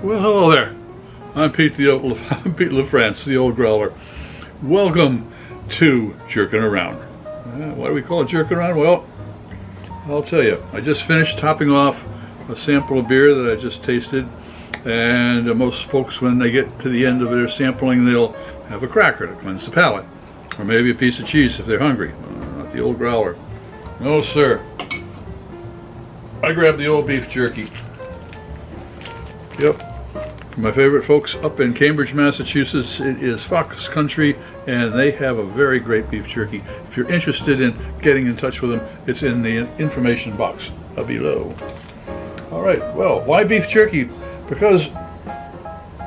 Well, hello there. I'm Pete LaFrance, the Old Growler. Welcome to Jerkin' Around. Why do we call it Jerkin' Around? Well, I'll tell you. I just finished topping off a sample of beer that I just tasted, and most folks, when they get to the end of their sampling, they'll have a cracker to cleanse the palate, or maybe a piece of cheese if they're hungry. Not the Old Growler. No, sir. I grabbed the old beef jerky. Yep. My favorite folks up in Cambridge, Massachusetts, it is Fox Country, and they have a very great beef jerky. If you're interested in getting in touch with them, it's in the information box below. All right, well, why beef jerky? Because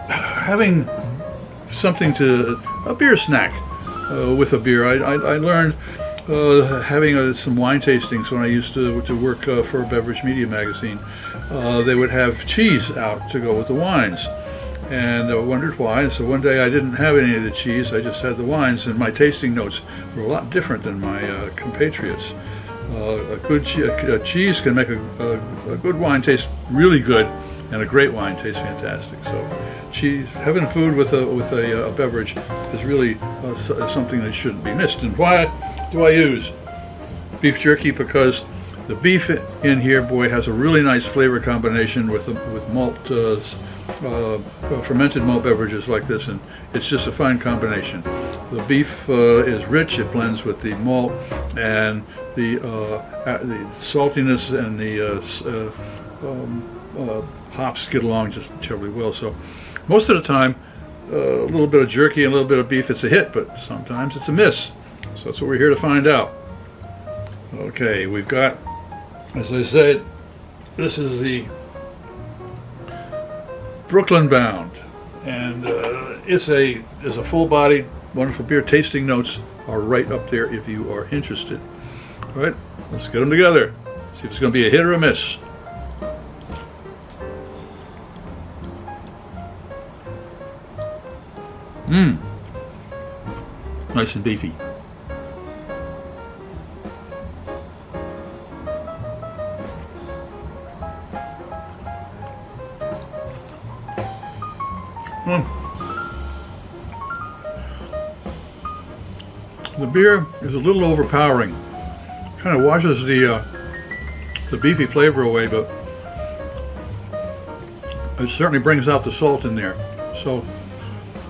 having something a beer snack with a beer, I learned having some wine tastings when I used to work for a beverage media magazine. They would have cheese out to go with the wines, and I wondered why. And so one day I didn't have any of the cheese, I just had the wines, and my tasting notes were a lot different than my compatriots. A good cheese can make a good wine taste really good, and a great wine tastes fantastic. So cheese, having food with a beverage is really something that shouldn't be missed. And why do I use beef jerky? Because the beef in here, boy, has a really nice flavor combination with malt, fermented malt beverages like this, and it's just a fine combination. The beef is rich; it blends with the malt, and the saltiness and the hops get along just terribly well. So most of the time, a little bit of jerky and a little bit of beef, it's a hit, but sometimes it's a miss. So that's what we're here to find out. Okay, we've got, as I said, this is the Brooklyn Bound, and it's a full-bodied, wonderful beer. Tasting notes are right up there if you are interested. All right, let's get them together. See if it's going to be a hit or a miss. Nice and beefy. The beer is a little overpowering. Kind of washes the beefy flavor away, but it certainly brings out the salt in there. So,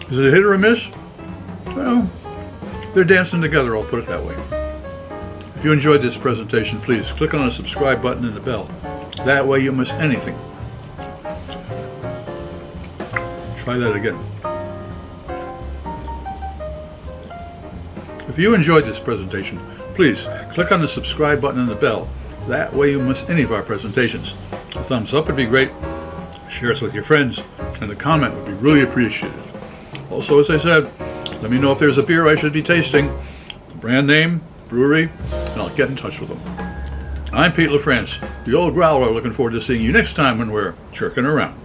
is it a hit or a miss? Well, they're dancing together, I'll put it that way. If you enjoyed this presentation, please click on the subscribe button and the bell. That way you miss anything. Try that again. If you enjoyed this presentation, please click on the subscribe button and the bell. That way you miss any of our presentations. A thumbs up would be great. Share us with your friends, and a comment would be really appreciated. Also, as I said, let me know if there's a beer I should be tasting, the brand name, brewery, and I'll get in touch with them. I'm Pete LaFrance, the Old Growler, looking forward to seeing you next time when we're jerking around.